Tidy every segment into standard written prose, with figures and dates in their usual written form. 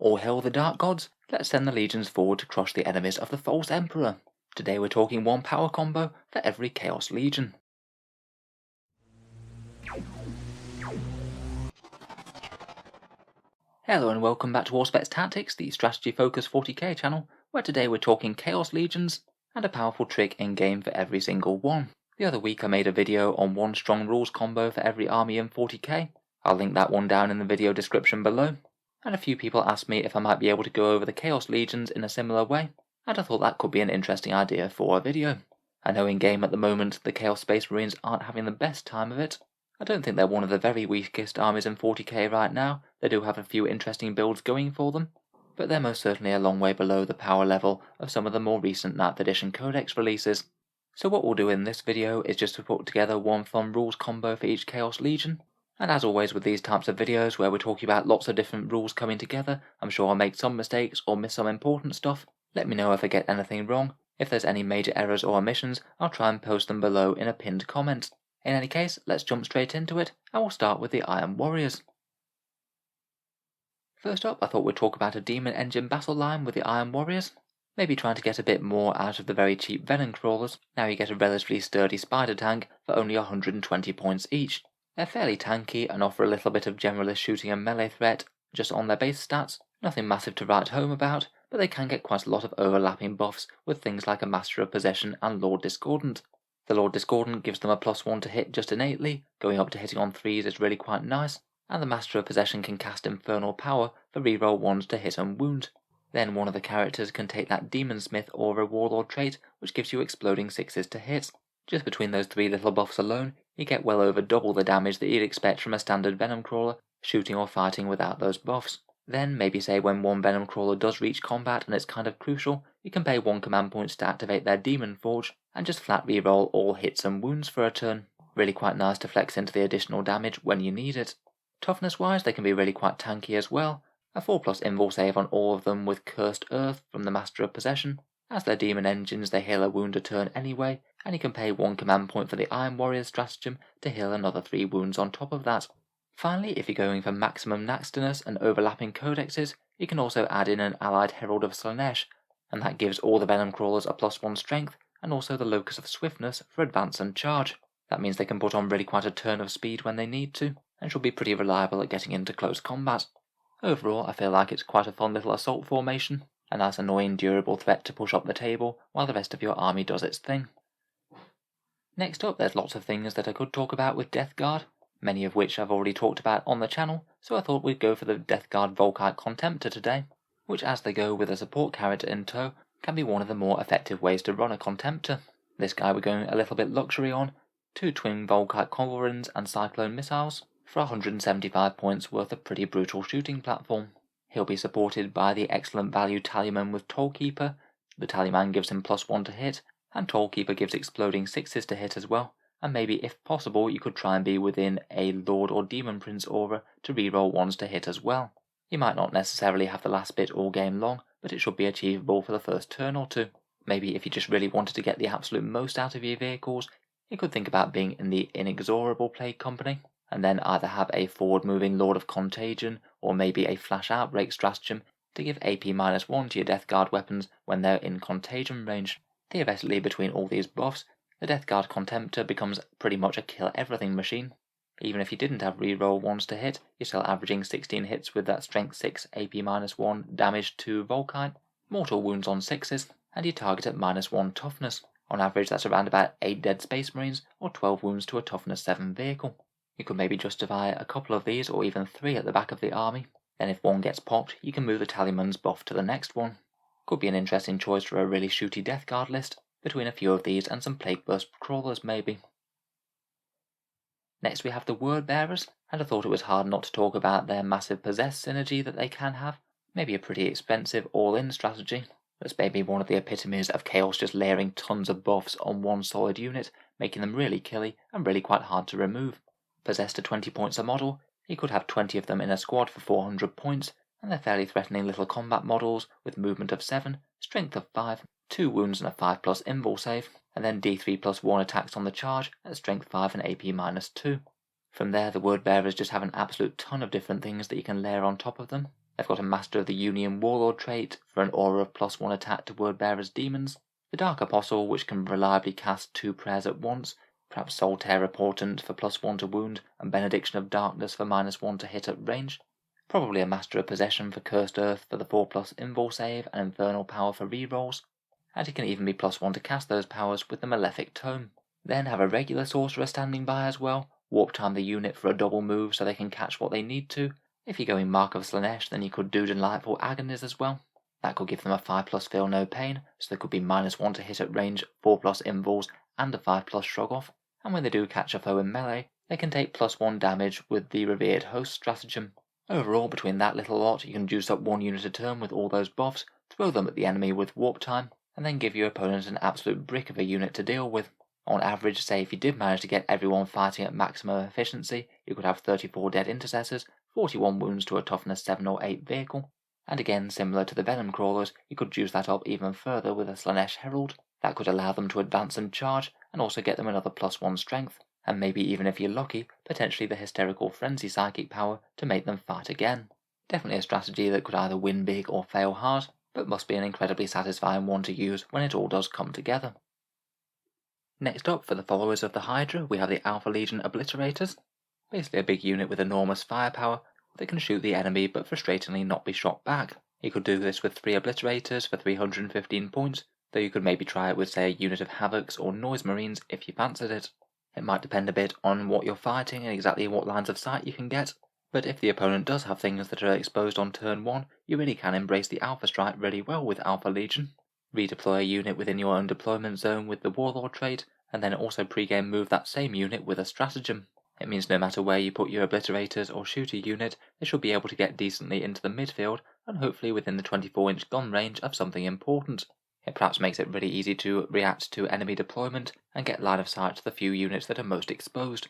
All hail the Dark Gods, let's send the legions forward to crush the enemies of the false Emperor. Today we're talking one power combo for every Chaos Legion. Hello and welcome back to Auspex Tactics, the strategy-focused 40k channel, where today we're talking Chaos Legions and a powerful trick in-game for every single one. The other week I made a video on one strong rules combo for every army in 40k. I'll link that one down in the video description below. And a few people asked me if I might be able to go over the Chaos Legions in a similar way, and I thought that could be an interesting idea for a video. I know in game at the moment the Chaos Space Marines aren't having the best time of it. I don't think they're one of the very weakest armies in 40k right now. They do have a few interesting builds going for them, but they're most certainly a long way below the power level of some of the more recent 9th edition Codex releases. So what we'll do in this video is just to put together one fun rules combo for each Chaos Legion. And as always with these types of videos where we're talking about lots of different rules coming together, I'm sure I'll make some mistakes or miss some important stuff. Let me know if I get anything wrong. If there's any major errors or omissions, I'll try and post them below in a pinned comment. In any case, let's jump straight into it, and we'll start with the Iron Warriors. First up, I thought we'd talk about a Demon Engine battle line with the Iron Warriors. Maybe trying to get a bit more out of the very cheap Venom Crawlers. Now you get a relatively sturdy Spider Tank for only 120 points each. They're fairly tanky and offer a little bit of generalist shooting and melee threat just on their base stats, nothing massive to write home about, but they can get quite a lot of overlapping buffs with things like a Master of Possession and Lord Discordant. The Lord Discordant gives them a +1 to hit just innately, going up to hitting on 3s is really quite nice, and the Master of Possession can cast Infernal Power for reroll 1s to hit and wound. Then one of the characters can take that Demon Smith or a Warlord trait, which gives you exploding 6s to hit. Just between those 3 little buffs alone, you get well over double the damage that you'd expect from a standard Venom Crawler, shooting or fighting without those buffs. Then, maybe say when one Venom Crawler does reach combat and it's kind of crucial, you can pay 1 command points to activate their Demon Forge, and just flat reroll all hits and wounds for a turn. Really quite nice to flex into the additional damage when you need it. Toughness wise, they can be really quite tanky as well. A 4+ invul save on all of them with Cursed Earth from the Master of Possession. As they're Demon Engines, they heal a wound a turn anyway, and you can pay 1 command point for the Iron Warrior stratagem to heal another 3 wounds on top of that. Finally, if you're going for maximum nastiness and overlapping codexes, you can also add in an allied Herald of Slanesh, and that gives all the Venom Crawlers a +1 strength, and also the Locus of Swiftness for advance and charge. That means they can put on really quite a turn of speed when they need to, and should be pretty reliable at getting into close combat. Overall, I feel like it's quite a fun little assault formation, a nice annoying durable threat to push up the table while the rest of your army does its thing. Next up, there's lots of things that I could talk about with Death Guard, many of which I've already talked about on the channel, so I thought we'd go for the Death Guard Volkite Contemptor today, which as they go with a support character in tow, can be one of the more effective ways to run a Contemptor. This guy we're going a little bit luxury on, 2 twin Volkite Culverins and Cyclone Missiles, for 175 points worth of pretty brutal shooting platform. He'll be supported by the excellent value Tallyman with Tollkeeper. The Tallyman gives him +1 to hit, and Tollkeeper gives exploding 6s to hit as well, and maybe if possible you could try and be within a Lord or Demon Prince aura to reroll 1s to hit as well. You might not necessarily have the last bit all game long, but it should be achievable for the first turn or two. Maybe if you just really wanted to get the absolute most out of your vehicles, you could think about being in the Inexorable Plague Company, and then either have a forward-moving Lord of Contagion, or maybe a Flash Outbreak stratagem to give AP -1 to your Death Guard weapons when they're in Contagion range. Theoretically, between all these buffs, the Death Guard Contemptor becomes pretty much a kill-everything machine. Even if you didn't have reroll 1s to hit, you're still averaging 16 hits with that Strength 6 AP -1 damage to Volkite, mortal wounds on 6s, and you target at -1 toughness. On average that's around about 8 dead Space Marines, or 12 wounds to a toughness 7 vehicle. You could maybe justify a couple of these, or even 3 at the back of the army. Then if one gets popped, you can move the Tallyman's buff to the next one. Could be an interesting choice for a really shooty Death Guard list, between a few of these and some Plague Burst Crawlers maybe. Next we have the Word Bearers, and I thought it was hard not to talk about their massive Possess synergy that they can have. Maybe a pretty expensive all-in strategy. That's maybe one of the epitomes of Chaos just layering tons of buffs on one solid unit, making them really killy and really quite hard to remove. Possessed to 20 points a model, you could have 20 of them in a squad for 400 points, and they're fairly threatening little combat models with movement of 7, strength of 5, 2 wounds and a 5+ invul save, and then D3+1 attacks on the charge at strength 5 and AP -2. From there, the Word Bearers just have an absolute ton of different things that you can layer on top of them. They've got a Master of the Union Warlord trait for an aura of +1 attack to Wordbearer's demons, the Dark Apostle, which can reliably cast 2 prayers at once, perhaps Solitaire Portent for +1 to wound, and Benediction of Darkness for -1 to hit at range, probably a Master of Possession for Cursed Earth for the 4+ Invul save and Infernal Power for rerolls, and he can even be +1 to cast those powers with the Malefic Tome. Then have a regular Sorcerer standing by as well, Warp Time the unit for a double move so they can catch what they need to. If you're going Mark of Slaanesh, then you could do Delightful Agonies as well. That could give them a 5+ Feel No Pain, so they could be -1 to hit at range, 4+ Invuls, and a 5+ Shrug Off. And when they do catch a foe in melee, they can take +1 damage with the Revered Host stratagem. Overall, between that little lot, you can juice up 1 unit a turn with all those buffs, throw them at the enemy with Warp Time, and then give your opponent an absolute brick of a unit to deal with. On average, say if you did manage to get everyone fighting at maximum efficiency, you could have 34 dead intercessors, 41 wounds to a toughness 7 or 8 vehicle. And again, similar to the Venom Crawlers, you could juice that up even further with a Slaanesh Herald. That could allow them to advance and charge, and also get them another +1 strength, and maybe even if you're lucky, potentially the Hysterical Frenzy psychic power to make them fight again. Definitely a strategy that could either win big or fail hard, but must be an incredibly satisfying one to use when it all does come together. Next up, for the followers of the Hydra, we have the Alpha Legion Obliterators. Basically a big unit with enormous firepower that can shoot the enemy but frustratingly not be shot back. You could do this with 3 Obliterators for 315 points, though you could maybe try it with, say, a unit of Havocs or Noise Marines if you fancied it. It might depend a bit on what you're fighting and exactly what lines of sight you can get, but if the opponent does have things that are exposed on turn 1, you really can embrace the Alpha Strike really well with Alpha Legion. Redeploy a unit within your own deployment zone with the Warlord trait, and then also pre-game move that same unit with a stratagem. It means no matter where you put your Obliterators or Shooter unit, they should be able to get decently into the midfield and hopefully within the 24-inch gun range of something important. It perhaps makes it really easy to react to enemy deployment and get line of sight to the few units that are most exposed.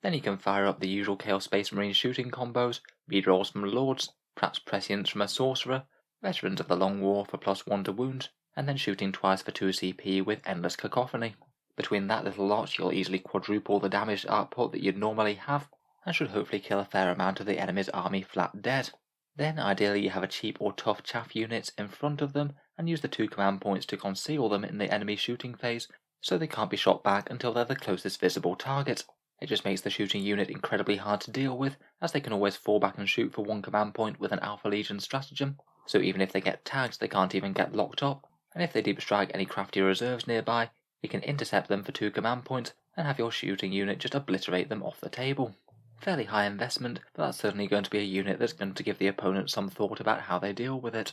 Then you can fire up the usual Chaos Space Marine shooting combos, rerolls from Lords, perhaps Prescience from a Sorcerer, Veterans of the Long War for +1 to wound, and then shooting twice for 2 CP with Endless Cacophony. Between that little lot, you'll easily quadruple the damage output that you'd normally have, and should hopefully kill a fair amount of the enemy's army flat dead. Then ideally you have a cheap or tough chaff units in front of them, and use the 2 command points to conceal them in the enemy shooting phase, so they can't be shot back until they're the closest visible target. It just makes the shooting unit incredibly hard to deal with, as they can always fall back and shoot for 1 command point with an Alpha Legion stratagem, so even if they get tagged they can't even get locked up, and if they deep strike any crafty reserves nearby, you can intercept them for 2 command points and have your shooting unit just obliterate them off the table. Fairly high investment, but that's certainly going to be a unit that's going to give the opponent some thought about how they deal with it.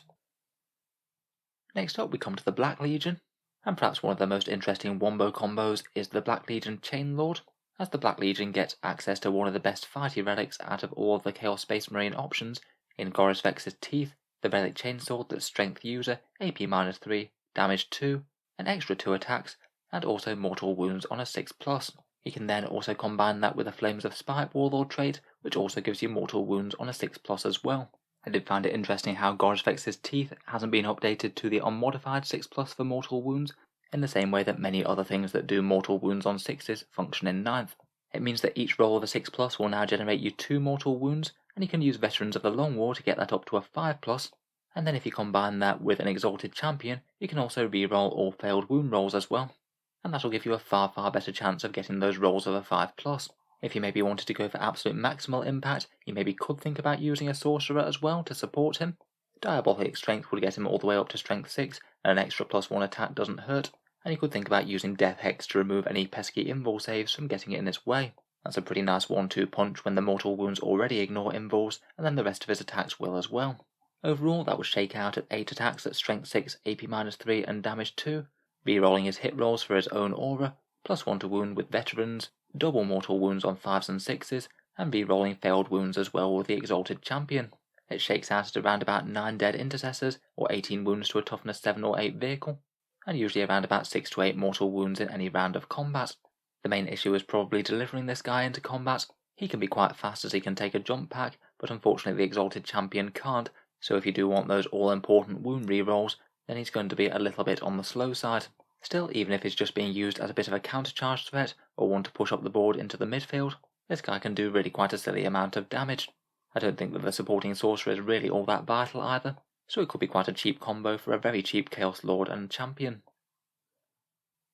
Next up we come to the Black Legion, and perhaps one of the most interesting wombo combos is the Black Legion Chainlord, as the Black Legion gets access to one of the best fighty relics out of all of the Chaos Space Marine options in Goris Vex's Teeth, the relic chainsword that's Strength User, AP -3, Damage 2, an extra 2 attacks, and also mortal wounds on a 6+. You can then also combine that with a Flames of Spite Warlord trait, which also gives you mortal wounds on a 6+ as well. I did find it interesting how Goris Vex's Teeth hasn't been updated to the unmodified 6+ for mortal wounds, in the same way that many other things that do mortal wounds on 6s function in 9th. It means that each roll of a 6+ will now generate you 2 mortal wounds, and you can use Veterans of the Long War to get that up to a 5+, and then if you combine that with an Exalted Champion, you can also reroll all failed wound rolls as well, and that'll give you a far better chance of getting those rolls of a 5+. If you maybe wanted to go for absolute maximal impact, you maybe could think about using a Sorcerer as well to support him. Diabolic Strength would get him all the way up to Strength 6, and an extra +1 attack doesn't hurt, and you could think about using Death Hex to remove any pesky invul saves from getting it in its way. That's a pretty nice 1-2 punch when the mortal wounds already ignore invuls, and then the rest of his attacks will as well. Overall, that would shake out at 8 attacks at Strength 6, AP -3 and Damage 2, rerolling his hit rolls for his own aura, +1 to wound with Veterans, double mortal wounds on 5s and 6s, and rerolling failed wounds as well with the Exalted Champion. It shakes out at around about 9 dead intercessors, or 18 wounds to a toughness 7 or 8 vehicle, and usually around about 6 to 8 mortal wounds in any round of combat. The main issue is probably delivering this guy into combat. He can be quite fast as he can take a jump pack, but unfortunately the Exalted Champion can't, so if you do want those all-important wound rerolls, then he's going to be a little bit on the slow side. Still, even if he's just being used as a bit of a countercharge threat, or one to push up the board into the midfield, this guy can do really quite a silly amount of damage. I don't think that the supporting sorcerer is really all that vital either, so it could be quite a cheap combo for a very cheap Chaos Lord and Champion.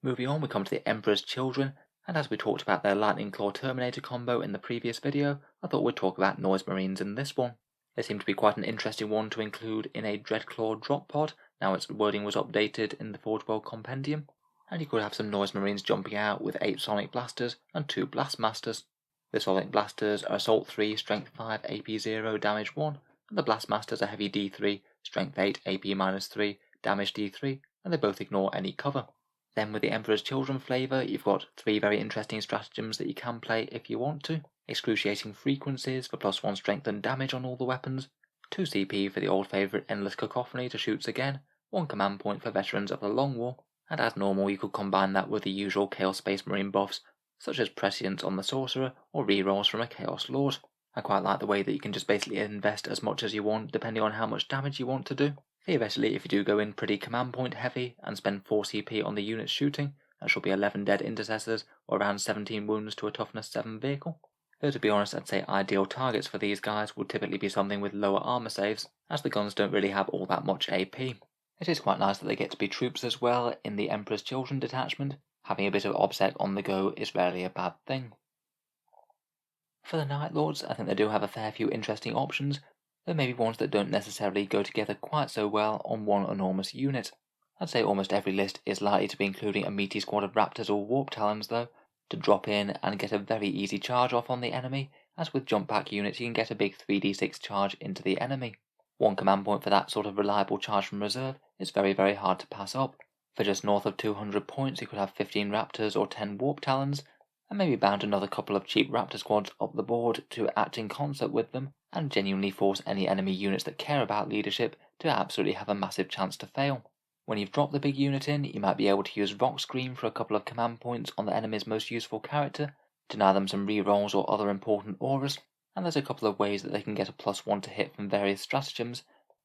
Moving on, we come to the Emperor's Children, and as we talked about their Lightning Claw Terminator combo in the previous video, I thought we'd talk about Noise Marines in this one. They seem to be quite an interesting one to include in a Dreadclaw drop pod. Now its wording was updated in the Forge World Compendium, and you could have some Noise Marines jumping out with 8 Sonic Blasters and 2 Blast Masters. The Sonic Blasters are Assault 3, Strength 5, AP 0, Damage 1, and the Blast Masters are Heavy D3, Strength 8, AP 3, Damage D3, and they both ignore any cover. Then with the Emperor's Children flavour, you've got 3 very interesting stratagems that you can play if you want to. Excruciating Frequencies for +1 strength and damage on all the weapons, 2 CP for the old favourite Endless Cacophony to shoots again, 1 command point for veterans of the Long War, and as normal you could combine that with the usual Chaos Space Marine buffs, such as Prescience on the Sorcerer or rerolls from a Chaos Lord. I quite like the way that you can just basically invest as much as you want depending on how much damage you want to do. Theoretically, if you do go in pretty command point heavy and spend 4 CP on the units shooting, that should be 11 dead intercessors or around 17 wounds to a toughness 7 vehicle. Though to be honest, I'd say ideal targets for these guys would typically be something with lower armor saves, as the guns don't really have all that much AP. It is quite nice that they get to be troops as well in the Emperor's Children detachment. Having a bit of OBSEC on the go is rarely a bad thing. For the Night Lords, I think they do have a fair few interesting options, though maybe ones that don't necessarily go together quite so well on one enormous unit. I'd say almost every list is likely to be including a meaty squad of Raptors or Warp Talons though, to drop in and get a very easy charge off on the enemy, as with jump back units you can get a big 3d6 charge into the enemy. 1 command point for that sort of reliable charge from reserve is very hard to pass up. For just north of 200 points you could have 15 Raptors or 10 Warp Talons, and maybe bound another couple of cheap Raptor squads up the board to act in concert with them, and genuinely force any enemy units that care about leadership to absolutely have a massive chance to fail. When you've dropped the big unit in, you might be able to use Rock Scream for a couple of command points on the enemy's most useful character, deny them some rerolls or other important auras, and there's a couple of ways that they can get a +1 to hit from various stratagems,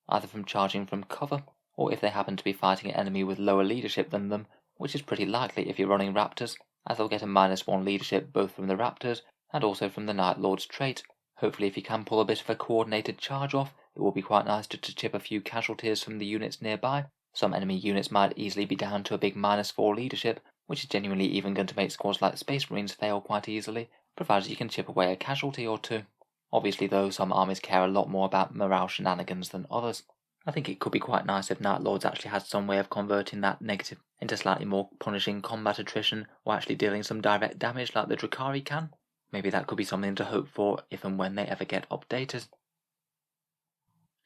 either from charging from cover, or if they happen to be fighting an enemy with lower leadership than them, which is pretty likely if you're running Raptors, as they'll get a -1 leadership both from the Raptors and also from the Night Lord's trait. Hopefully if you can pull a bit of a coordinated charge off, it will be quite nice to chip a few casualties from the units nearby. Some enemy units might easily be down to a big -4 leadership, which is genuinely even going to make squads like Space Marines fail quite easily, provided you can chip away a casualty or 2. Obviously though, some armies care a lot more about morale shenanigans than others. I think it could be quite nice if Night Lords actually had some way of converting that negative into slightly more punishing combat attrition, or actually dealing some direct damage like the Drukhari can. Maybe that could be something to hope for if and when they ever get updated.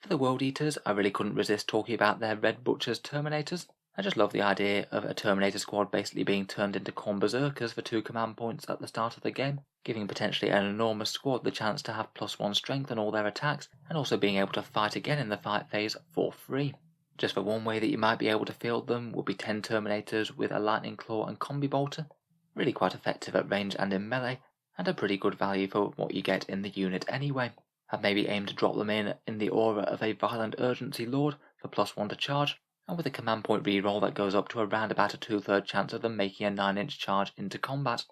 For the World Eaters, I really couldn't resist talking about their Red Butchers Terminators. I just love the idea of a Terminator squad basically being turned into Khorne Berserkers for 2 command points at the start of the game, giving potentially an enormous squad the chance to have +1 strength on all their attacks, and also being able to fight again in the fight phase for free. Just for one way that you might be able to field them would be 10 Terminators with a Lightning Claw and Combi Bolter, really quite effective at range and in melee, and a pretty good value for what you get in the unit anyway. I'd maybe aim to drop them in the aura of a Violent Urgency Lord for +1 to charge, and with a command point reroll that goes up to around about a 2/3 chance of them making a 9-inch charge into combat.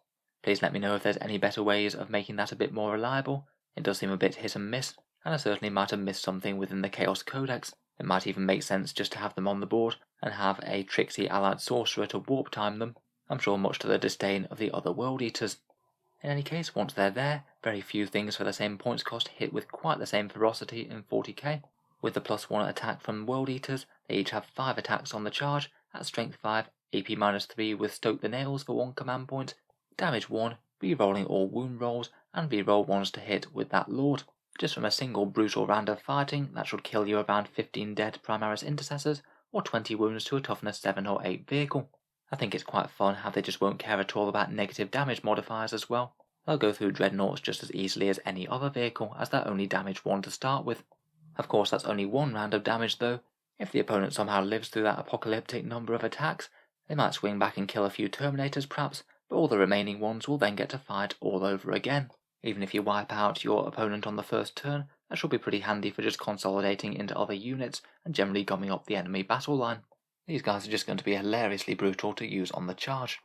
Please let me know if there's any better ways of making that a bit more reliable. It does seem a bit hit and miss, and I certainly might have missed something within the Chaos Codex. It might even make sense just to have them on the board and have a tricksy allied sorcerer to warp time them, I'm sure much to the disdain of the other World Eaters. In any case, once they're there, very few things for the same points cost hit with quite the same ferocity in 40k. With the +1 attack from World Eaters, they each have 5 attacks on the charge, at strength 5, AP -3 with Stoke the Nails for 1 command point, damage 1, re-rolling all wound rolls, and re-roll 1s to hit with that Lord. Just from a single brutal round of fighting, that should kill you around 15 dead Primaris Intercessors, or 20 wounds to a toughness 7 or 8 vehicle. I think it's quite fun how they just won't care at all about negative damage modifiers as well. They'll go through Dreadnoughts just as easily as any other vehicle, as they're only damage 1 to start with. Of course that's only 1 round of damage though. If the opponent somehow lives through that apocalyptic number of attacks, they might swing back and kill a few Terminators perhaps, but all the remaining ones will then get to fight all over again. Even if you wipe out your opponent on the first turn, that should be pretty handy for just consolidating into other units and generally gumming up the enemy battle line. These guys are just going to be hilariously brutal to use on the charge.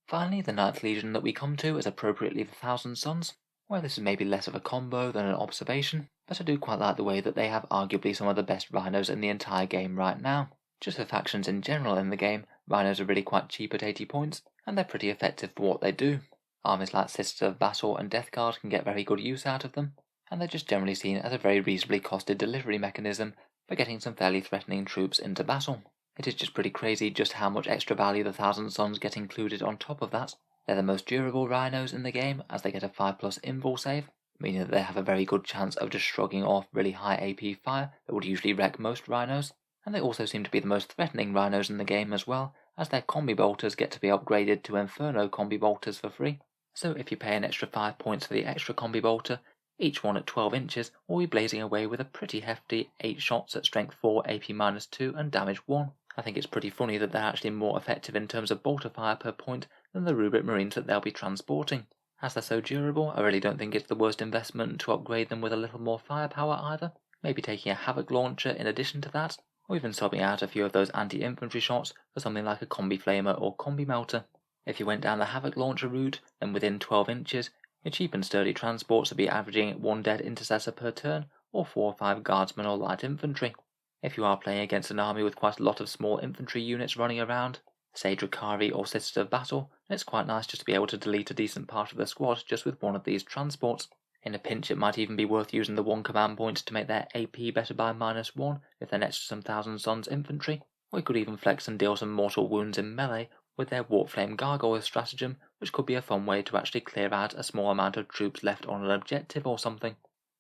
Finally, the 9th Legion that we come to is appropriately the Thousand Suns. Well, this is maybe less of a combo than an observation, but I do quite like the way that they have arguably some of the best rhinos in the entire game right now. Just for factions in general in the game, rhinos are really quite cheap at 80 points, and they're pretty effective for what they do. Armies like Sisters of Battle and Death Guard can get very good use out of them, and they're just generally seen as a very reasonably costed delivery mechanism for getting some fairly threatening troops into battle. It is just pretty crazy just how much extra value the Thousand Suns get included on top of that. They're the most durable rhinos in the game, as they get a 5+ invul save, meaning that they have a very good chance of just shrugging off really high AP fire that would usually wreck most rhinos, and they also seem to be the most threatening rhinos in the game as well, as their combi bolters get to be upgraded to Inferno combi bolters for free. So if you pay an extra 5 points for the extra combi bolter, each one at 12 inches will be blazing away with a pretty hefty 8 shots at strength 4, AP -2 and damage 1. I think it's pretty funny that they're actually more effective in terms of bolter fire per point than the Rubric Marines that they'll be transporting. As they're so durable, I really don't think it's the worst investment to upgrade them with a little more firepower either. Maybe taking a Havoc launcher in addition to that, or even swapping out a few of those anti-infantry shots for something like a Combi Flamer or Combi Melter. If you went down the Havoc launcher route, then within 12 inches, your cheap and sturdy transports would be averaging 1 dead intercessor per turn, or 4 or 5 guardsmen or light infantry. If you are playing against an army with quite a lot of small infantry units running around, say Drakari or Sisters of Battle, then it's quite nice just to be able to delete a decent part of the squad just with one of these transports. In a pinch, it might even be worth using the 1 command point to make their AP better by -1 if they're next to some Thousand Suns infantry, or you could even flex and deal some mortal wounds in melee with their Warpflame Gargoyle stratagem, which could be a fun way to actually clear out a small amount of troops left on an objective or something.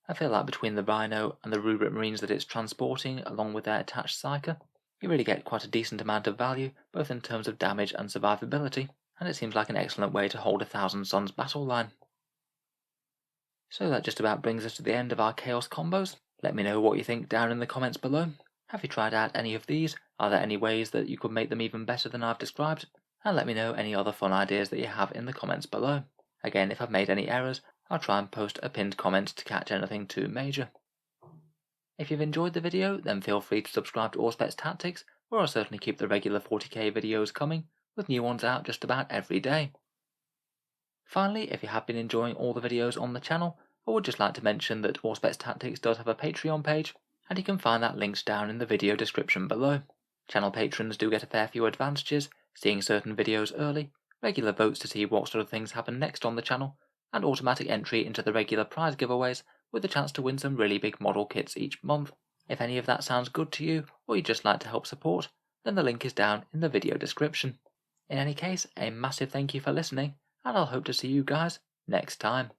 I feel like between the Rhino and the Rubric Marines that it's transporting, along with their attached Psyker, you really get quite a decent amount of value, both in terms of damage and survivability, and it seems like an excellent way to hold a Thousand Suns battle line. So that just about brings us to the end of our Chaos combos. Let me know what you think down in the comments below. Have you tried out any of these? Are there any ways that you could make them even better than I've described? And let me know any other fun ideas that you have in the comments below. Again, if I've made any errors, I'll try and post a pinned comment to catch anything too major. If you've enjoyed the video, then feel free to subscribe to Auspex Tactics, where I'll certainly keep the regular 40k videos coming, with new ones out just about every day. Finally, if you have been enjoying all the videos on the channel, I would just like to mention that Auspex Tactics does have a Patreon page, and you can find that links down in the video description below. Channel patrons do get a fair few advantages, seeing certain videos early, regular votes to see what sort of things happen next on the channel, and automatic entry into the regular prize giveaways with a chance to win some really big model kits each month. If any of that sounds good to you, or you'd just like to help support, then the link is down in the video description. In any case, a massive thank you for listening, and I'll hope to see you guys next time.